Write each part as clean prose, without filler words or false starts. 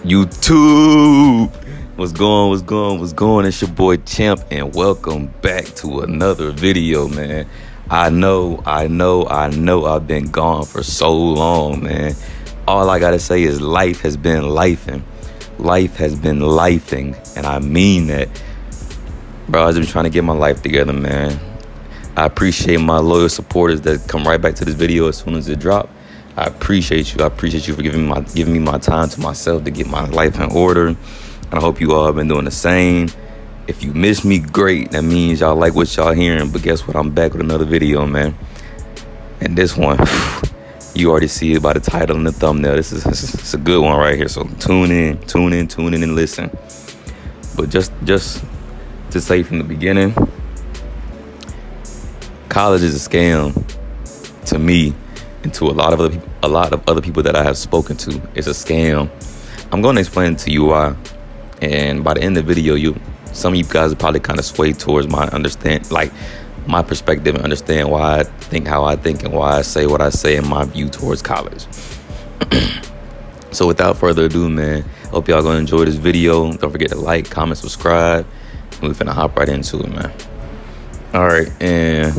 YouTube. What's going? It's your boy Champ, and welcome back to another video, man. I know I've been gone for so long, man. All I gotta say is life has been lifing. Life has been lifing, and I mean that. Bro, I've been trying to get my life together, man. I appreciate my loyal supporters that come right back to this video as soon as it drops. I appreciate you. I appreciate you for giving me my time to myself to get my life in order. And I hope you all have been doing the same. If you miss me, great. That means y'all like what y'all hearing. But guess what? I'm back with another video, man. And this one, you already see it by the title and the thumbnail. This is a good one right here. So tune in and listen. But just to say from the beginning, college is a scam to me. And to a lot of other people that I have spoken to, it's a scam. I'm going to explain to you why. And by the end of the video, some of you guys will probably kind of sway towards my perspective and understand why I think how I think and why I say what I say in my view towards college. So without further ado, man, hope y'all gonna enjoy this video. Don't forget to like, comment, subscribe, and we're finna hop right into it, man. All right, and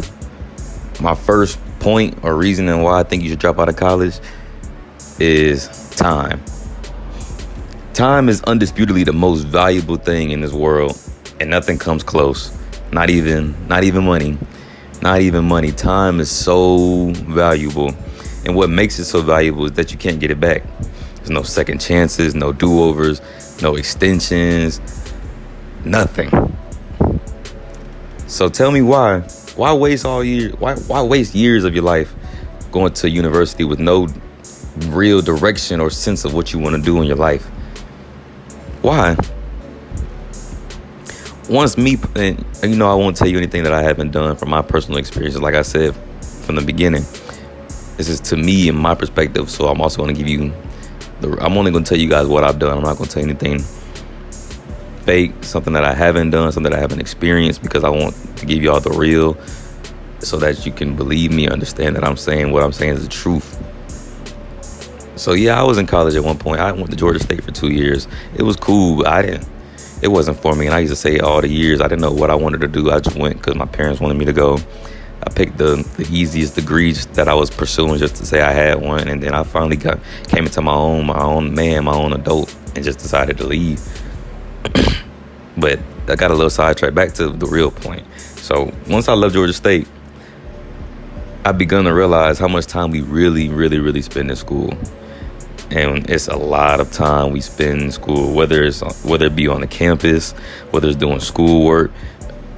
my first point or reasoning why I think you should drop out of college is time. Time is undisputedly the most valuable thing in this world, and nothing comes close. Not even money. Not even money. Time is so valuable, and what makes it so valuable is that you can't get it back. There's no second chances, no do-overs, no extensions, nothing. So tell me why. Why waste all years? Why waste years of your life going to university with no real direction or sense of what you want to do in your life? Why? I won't tell you anything that I haven't done from my personal experiences. Like I said from the beginning, this is to me and my perspective. So I'm also going to give you I'm only going to tell you guys what I've done. I'm not going to tell you anything fake, something that I haven't done, something that I haven't experienced, because I want to give y'all the real so that you can believe me, understand that what I'm saying is the truth. So yeah, I was in college at one point. I went to Georgia State for 2 years. It was cool, but it wasn't for me. And I used to say all the years, I didn't know what I wanted to do. I just went because my parents wanted me to go. I picked the easiest degrees that I was pursuing just to say I had one. And then I finally came into my own adult, and just decided to leave. But I got a little sidetracked. Back to the real point. So once I left Georgia State, I begun to realize how much time we really spend in school. And it's a lot of time we spend in school, whether it be on the campus, whether it's doing schoolwork,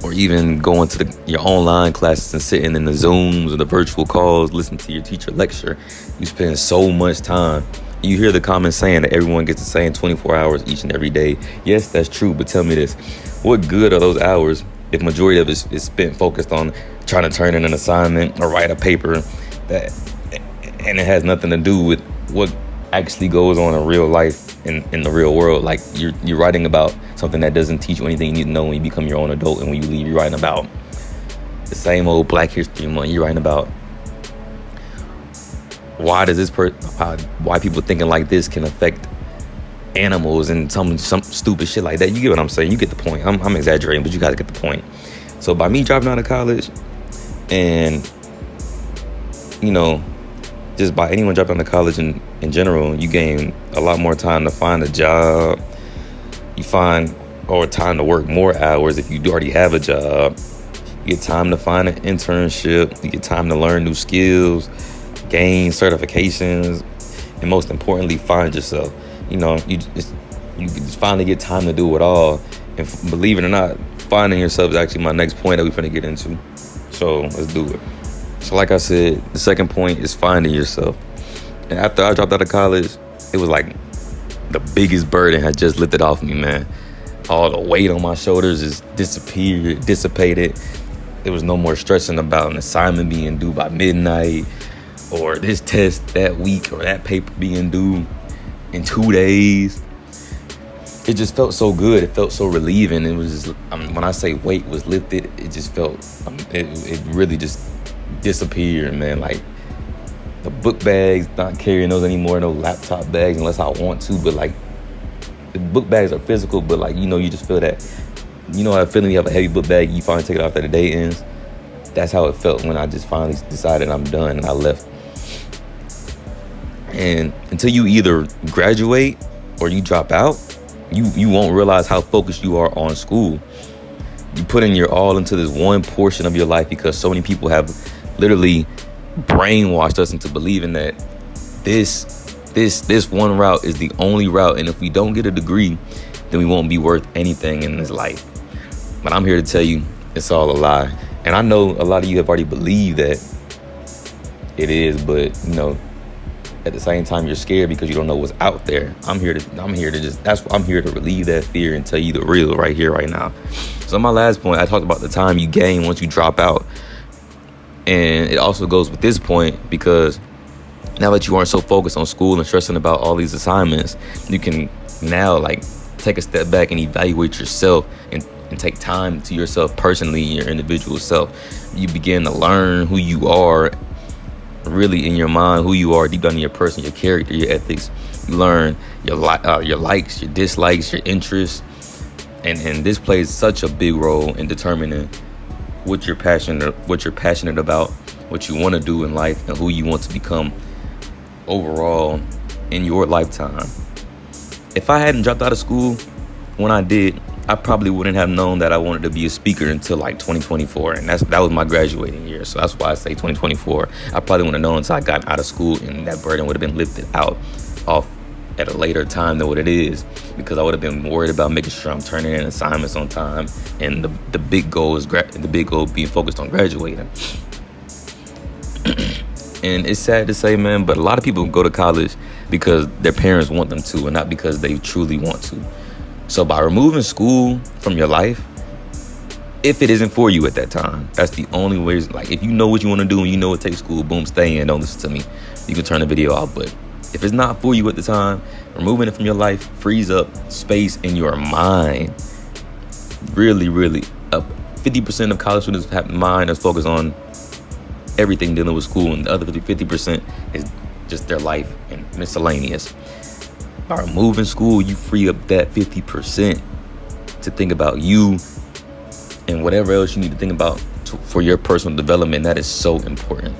or even going to your online classes and sitting in the Zooms or the virtual calls, listening to your teacher lecture. You spend so much time. You hear the comments saying that everyone gets the same 24 hours each and every day. Yes, that's true, but tell me this. What good are those hours if majority of it is spent focused on trying to turn in an assignment or write a paper and it has nothing to do with what actually goes on in real life in the real world? Like you're writing about something that doesn't teach you anything you need to know when you become your own adult, and when you leave, you're writing about the same old Black History Month. You're writing about why people thinking like this can affect animals and some stupid shit like that. You get what I'm saying? You get the point. I'm exaggerating, but you guys get the point. So by me dropping out of college, and just by anyone dropping out of college in general, you gain a lot more time to find a job. You find time to work more hours if you already have a job. You get time to find an internship. You get time to learn new skills, gain certifications, and most importantly, find yourself. You just finally get time to do it all. And believe it or not, finding yourself is actually my next point that we're finna get into. So let's do it. So like I said, the second point is finding yourself. And after I dropped out of college, it was like the biggest burden had just lifted off me, man. All the weight on my shoulders just dissipated. There was no more stressing about an assignment being due by midnight, or this test that week, or that paper being due in 2 days. It just felt so good. It felt so relieving. It was just, when I say weight was lifted, it just felt, it really just disappeared, man. Like the book bags, not carrying those anymore, no laptop bags unless I want to, but like the book bags are physical, but like, you just feel that, how feeling you have a heavy book bag, you finally take it off that the day ends. That's how it felt when I just finally decided I'm done and I left. And until you either graduate or you drop out, you won't realize how focused you are on school. You put in your all into this one portion of your life because so many people have literally brainwashed us into believing that this one route is the only route, and if we don't get a degree, then we won't be worth anything in this life. But I'm here to tell you it's all a lie. And I know a lot of you have already believed that it is, but at the same time you're scared because you don't know what's out there. I'm here to relieve that fear and tell you the real right here, right now. So my last point, I talked about the time you gain once you drop out. And it also goes with this point because now that you aren't so focused on school and stressing about all these assignments, you can now take a step back and evaluate yourself and take time to yourself personally, your individual self. You begin to learn who you are really in your mind, who you are deep down in your person, your character, your ethics. You learn your likes, your dislikes, your interests, and this plays such a big role in determining what you're passionate about, what you want to do in life, and who you want to become overall in your lifetime. If I hadn't dropped out of school when I did, I probably wouldn't have known that I wanted to be a speaker until 2024, and that was my graduating year. So that's why I say 2024. I probably wouldn't have known until I got out of school, and that burden would have been lifted off at a later time than what it is, because I would have been worried about making sure I'm turning in assignments on time, and the big goal being focused on graduating. And it's sad to say, man, but a lot of people go to college because their parents want them to, and not because they truly want to. So by removing school from your life, if it isn't for you at that time, that's the only way. If you know what you want to do and you know it takes school, boom, stay in, don't listen to me. You can turn the video off. But if it's not for you at the time, removing it from your life frees up space in your mind. Really, really, 50% of college students have mind that's focused on everything dealing with school, and the other 50% is just their life and miscellaneous. By removing school, you free up that 50% to think about you and whatever else you need to think about for your personal development. That is so important.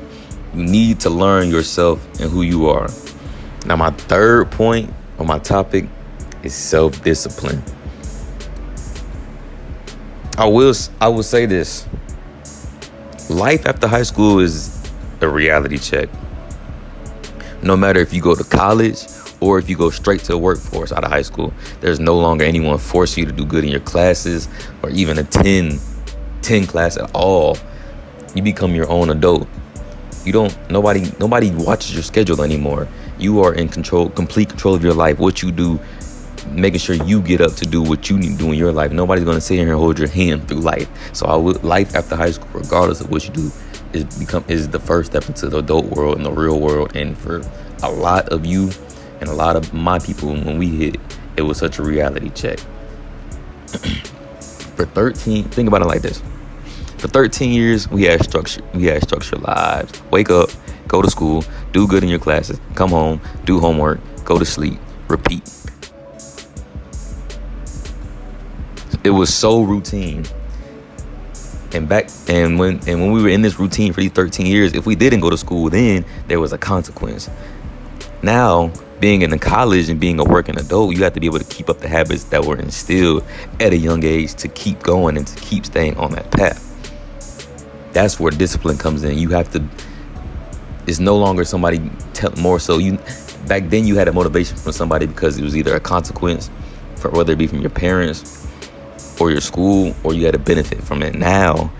You need to learn yourself and who you are. Now, my third point on my topic is self-discipline. I will say this. Life after high school is a reality check. No matter if you go to college or if you go straight to the workforce out of high school, there's no longer anyone forcing you to do good in your classes or even attend 10 class at all. You become your own adult. Nobody watches your schedule anymore. You are in complete control of your life, what you do, making sure you get up to do what you need to do in your life. Nobody's going to sit here and hold your hand through life. So life after high school, regardless of what you do, is the first step into the adult world and the real world. And for a lot of you and a lot of my people, when we hit, it was such a reality check. Think about it like this. For 13 years, we had structured lives. Wake up, go to school, do good in your classes, come home, do homework, go to sleep, repeat. It was so routine. And when we were in this routine for these 13 years, if we didn't go to school, then there was a consequence. Now, being in the college and being a working adult, you have to be able to keep up the habits that were instilled at a young age to keep going and to keep staying on that path. That's where discipline comes in. You have to. It's no longer somebody more so. Back then you had a motivation from somebody because it was either a consequence, for whether it be from your parents or your school, or you had a benefit from it. Now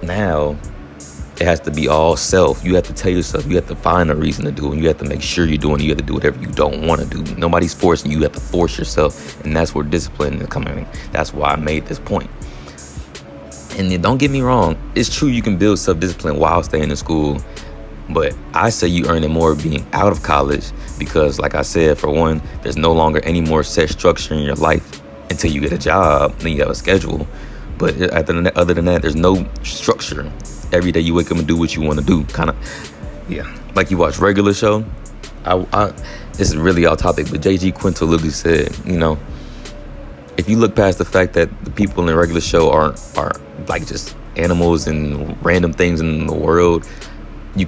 it has to be all self. You have to tell yourself, you have to find a reason to do it. You have to make sure you're doing it. You have to do whatever you don't want to do. Nobody's forcing you. You have to force yourself. And that's where discipline is coming in. That's why I made this point. And don't get me wrong. It's true you can build self-discipline while staying in school. But I say you earn it more being out of college because, like I said, for one, there's no longer any more set structure in your life until you get a job. Then you have a schedule. But other than that, there's no structure. Every day you wake up and do what you want to do. Kind of, yeah. Like you watch regular show. this is really off topic, but J.G. Quintel literally said, if you look past the fact that the people in the regular show are like just animals and random things in the world, you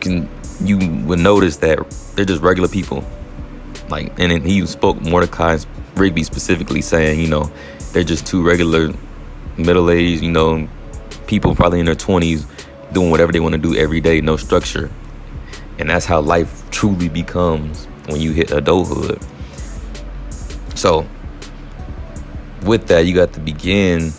would notice that they're just regular people. Like, and then he spoke Mordecai Rigby specifically, saying, they're just two regular middle-aged, people probably in their 20s doing whatever they want to do every day, no structure. And that's how life truly becomes when you hit adulthood. So with that, you got to begin,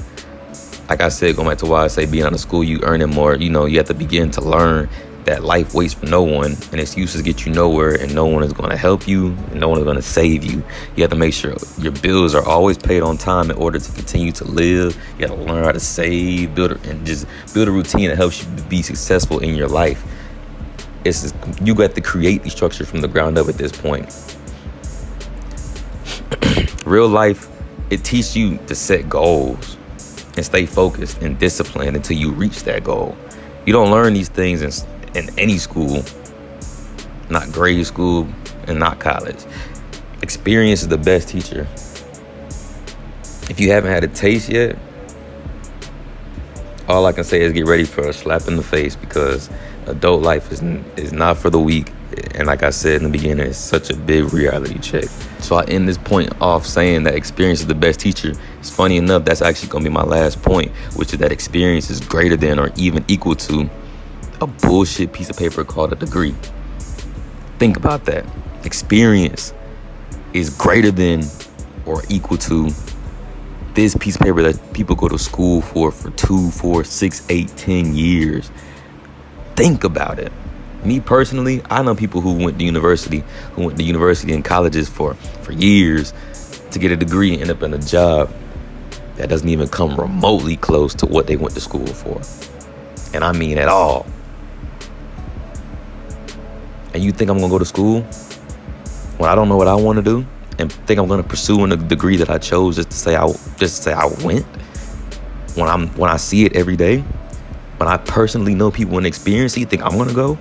like I said, going back to why I say being out of school, you earning more, you have to begin to learn that life waits for no one, and excuses get you nowhere, and no one is going to help you, and no one is going to save you. You have to make sure your bills are always paid on time in order to continue to live. You have to learn how to save, build a routine that helps you to be successful in your life. You got to create the structure from the ground up at this point. Real life, it teaches you to set goals and stay focused and disciplined until you reach that goal. You don't learn these things in any school, not grade school and not college. Experience is the best teacher. If you haven't had a taste yet, all I can say is get ready for a slap in the face, because adult life is not for the weak. And like I said in the beginning, it's such a big reality check. So I end this point off saying that experience is the best teacher. It's funny enough, that's actually going to be my last point, which is that experience is greater than or even equal to a bullshit piece of paper called a degree. Think about that. Experience is greater than or equal to this piece of paper that people go to school for 2, 4, 6, 8, 10 years. Think about it. Me personally, I know people who went to university and colleges for years to get a degree and end up in a job that doesn't even come remotely close to what they went to school for. And I mean at all. And you think I'm going to go to school when I don't know what I want to do, and think I'm going to pursue a degree that I chose just to say I went, when I see it every day, when I personally know people and experience it, you think I'm going to go?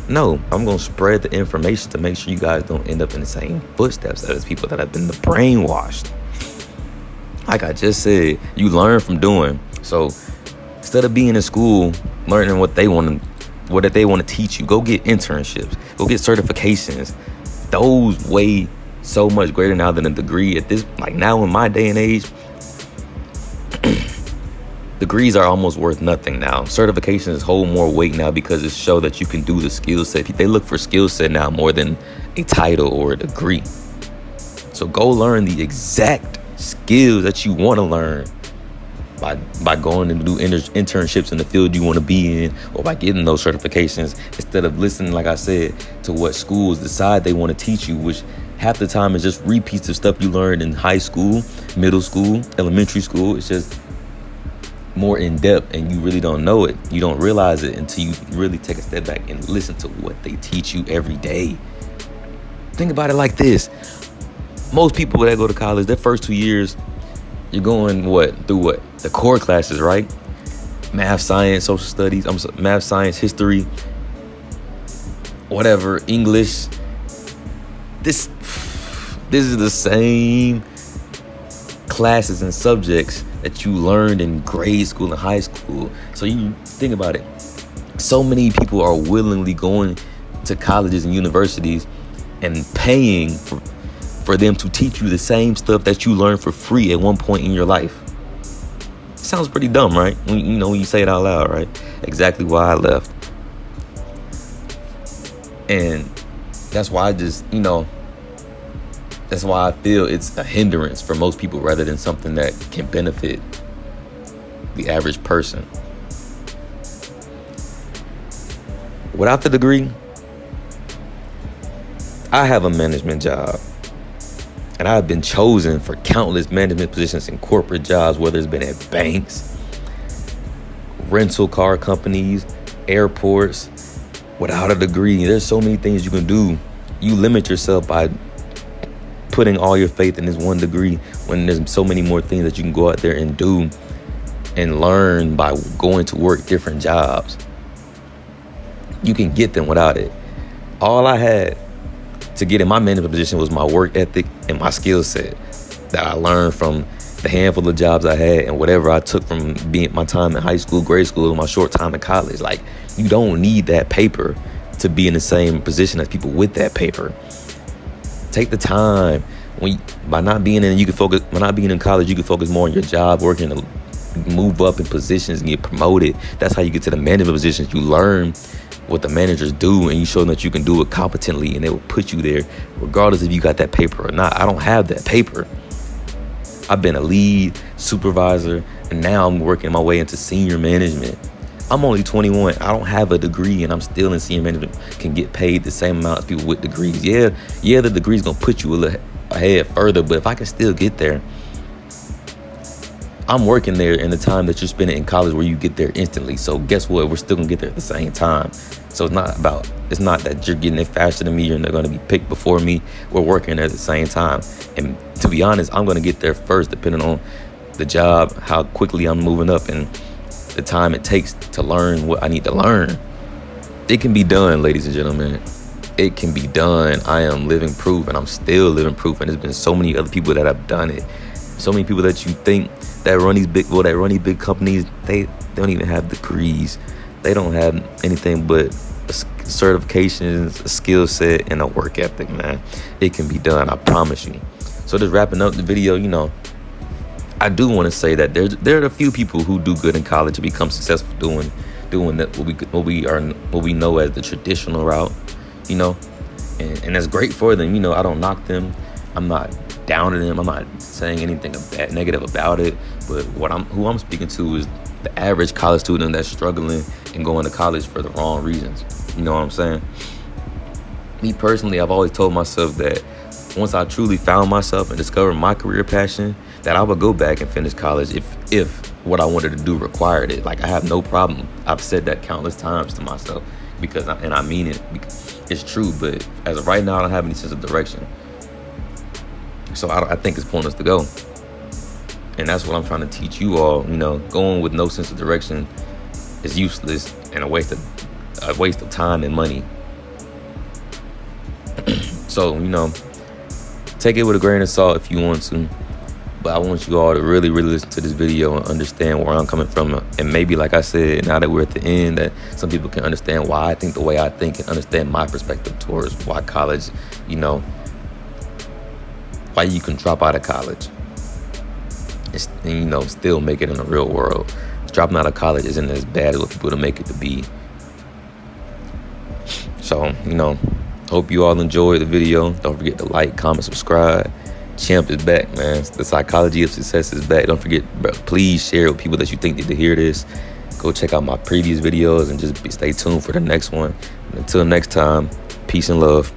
No, I'm going to spread the information to make sure you guys don't end up in the same footsteps as people that have been brainwashed. Like I just said, you learn from doing. So instead of being in school, learning what they want to teach you, go get internships, go get certifications. Those weigh so much greater now than a degree. At this, like now in my day and age, degrees are almost worth nothing now. Certifications hold more weight now because it shows that you can do the skill set. They look for skill set now more than a title or a degree. So go learn the exact skills that you want to learn by going and do internships in the field you want to be in, or by getting those certifications, instead of listening, like I said, to what schools decide they want to teach you, which half the time is just repeats of stuff you learned in high school, middle school, elementary school. It's just more in depth, and you really don't know it. You don't realize it until you really take a step back and listen to what they teach you every day. Think about it like this. Most people that go to college, their first 2 years, you're going through what? The core classes, right? Math, science, social studies, math, science, history, whatever, English. This is the same classes and subjects that you learned in grade school and high school. So you think about it. So many people are willingly going to colleges and universities and paying for them to teach you the same stuff that you learned for free at one point in your life. Sounds pretty dumb, right? When you say it out loud, right? Exactly why I left. And that's why that's why I feel it's a hindrance for most people rather than something that can benefit the average person. Without the degree, I have a management job. And I've been chosen for countless management positions in corporate jobs, whether it's been at banks, rental car companies, airports. Without a degree, there's so many things you can do. You limit yourself by putting all your faith in this one degree when there's so many more things that you can go out there and do and learn by going to work different jobs. You can get them without it. All I had to get in my management position was my work ethic and my skill set that I learned from the handful of jobs I had and whatever I took from being my time in high school, grade school, and my short time in college. Like, you don't need that paper to be in the same position as people with that paper. Take the time. By not being in college, you can focus more on your job, working to move up in positions and get promoted. That's how you get to the management positions. You learn what the managers do, and you show them that you can do it competently, and they will put you there regardless if you got that paper or not. I don't have that paper. I've been a lead, supervisor, and now I'm working my way into senior management. I'm only 21. I don't have a degree, and I'm still in senior management, can get paid the same amount as people with degrees. Yeah, the degree's going to put you a little ahead further, but if I can still get there, I'm working there in the time that you're spending in college where you get there instantly. So guess what? We're still going to get there at the same time. So it's not that you're getting it faster than me, you're not going to be picked before me. We're working there at the same time. And to be honest, I'm going to get there first, depending on the job, how quickly I'm moving up, and the time it takes to learn what I need to learn. It can be done, ladies and gentlemen. It can be done. I am living proof, and I'm still living proof. And there's been so many other people that have done it. So many people that you think that run these big companies, they don't even have degrees. They don't have anything but certifications, a skill set, and a work ethic, man. It can be done, I promise you. So just wrapping up the video, I do want to say that there are a few people who do good in college and become successful doing that what we know as the traditional route, and that's great for them. I don't knock them. I'm not downing them. I'm not saying anything negative about it. But who I'm speaking to is the average college student that's struggling and going to college for the wrong reasons. You know what I'm saying? Me personally, I've always told myself that once I truly found myself and discovered my career passion, that I would go back and finish college if what I wanted to do required it. Like, I have no problem. I've said that countless times to myself and I mean it. It's true, but as of right now, I don't have any sense of direction. So I think it's pointless to go. And that's what I'm trying to teach you all. Going with no sense of direction is useless and a waste of time and money. So, take it with a grain of salt if you want to. But I want you all to really, really listen to this video and understand where I'm coming from. And maybe, like I said, now that we're at the end, that some people can understand why I think the way I think and understand my perspective towards why college, why you can drop out of college and, still make it in the real world. Dropping out of college isn't as bad as what people make it to be. So, hope you all enjoyed the video. Don't forget to like, comment, subscribe. Champ is back, man. The psychology of success is back. Don't forget, bro, please share with people that you think need to hear this. Go check out my previous videos and just stay tuned for the next one. And until next time, peace and love.